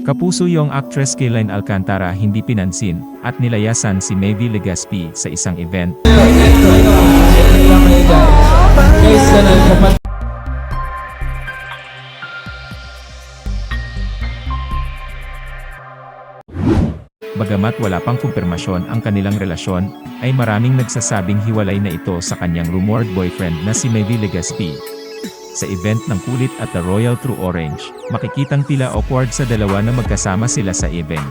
Kapuso yung actress Kayleen Alcantara hindi pinansin, at nilayasan si Maevie Legaspi sa isang event. Bagamat wala pang kumpirmasyon ang kanilang relasyon, ay maraming nagsasabing hiwalay na ito sa kanyang rumored boyfriend na si Maevie Legaspi. Sa event ng kulit at The Royal True Orange, makikitang tila awkward sa dalawa na magkasama sila sa event.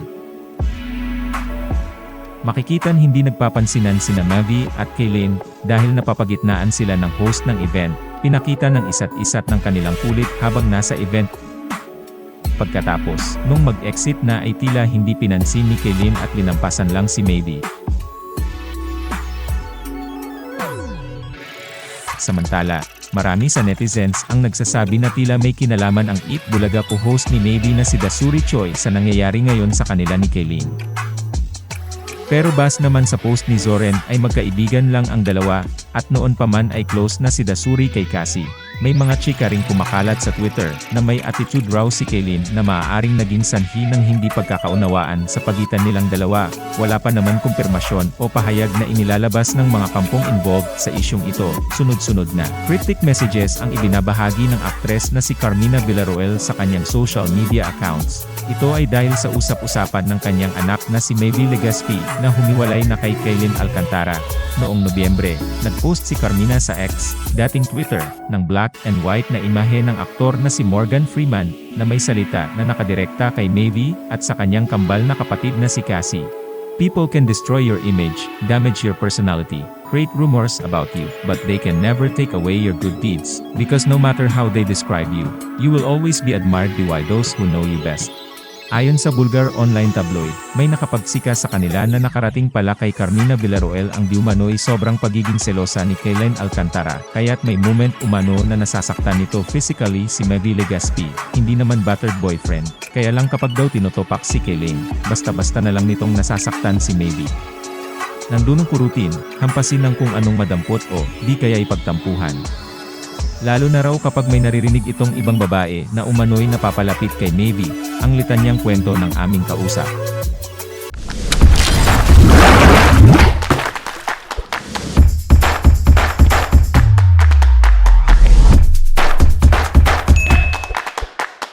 Makikitan hindi nagpapansinan sina Maevie at Kayleen dahil napapagitnaan sila ng host ng event, pinakita ng isa't isa ng kanilang kulit habang nasa event. Pagkatapos, nung mag-exit na ay tila hindi pinansin ni Kayleen at linampasan lang si Maevie. Samantala, marami sa netizens ang nagsasabi na tila may kinalaman ang Eat Bulaga co-host ni Maevie na si Dasuri Choi sa nangyayari ngayon sa kanila ni Kayleen. Pero base naman sa post ni Zoren ay magkaibigan lang ang dalawa, at noon pa man ay close na si Dasuri kay Cassie. May mga chika ring kumakalat sa Twitter na may attitude raw si Kayleen na maaaring naging sanhi ng hindi pagkakaunawaan sa pagitan nilang dalawa. Wala pa naman kumpirmasyon o pahayag na inilalabas ng mga kampong involved sa isyung ito. Sunod-sunod na cryptic messages ang ibinabahagi ng aktres na si Carmina Villarroel sa kanyang social media accounts. Ito ay dahil sa usap-usapan ng kanyang anak na si Maevie Legaspi na humiwalay na kay Kayleen Alcantara. Noong Nobyembre, nag-post si Carmina sa X, dating Twitter, ng black and white na imahe ng aktor na si Morgan Freeman, na may salita na nakadirekta kay Maevie at sa kanyang kambal na kapatid na si Cassie. People can destroy your image, damage your personality, create rumors about you, but they can never take away your good deeds, because no matter how they describe you, you will always be admired by those who know you best. Ayon sa Bulgar online tabloid, may nakapagsika sa kanila na nakarating pala kay Carmina Villarroel ang diumano'y sobrang pagiging selosa ni Kayleen Alcantara, kaya't may moment umano na nasasaktan nito physically si Maevie Legaspi, hindi naman battered boyfriend, kaya lang kapag daw tinutupak si Kayleen, basta-basta na lang nitong nasasaktan si Maevie. Nandunong kurutin, hampasin ng kung anong madampot o di kaya ipagtampuhan. Lalo na raw kapag may naririnig itong ibang babae na umano'y napapalapit kay Maevie, ang litanyang kwento ng aming kausap.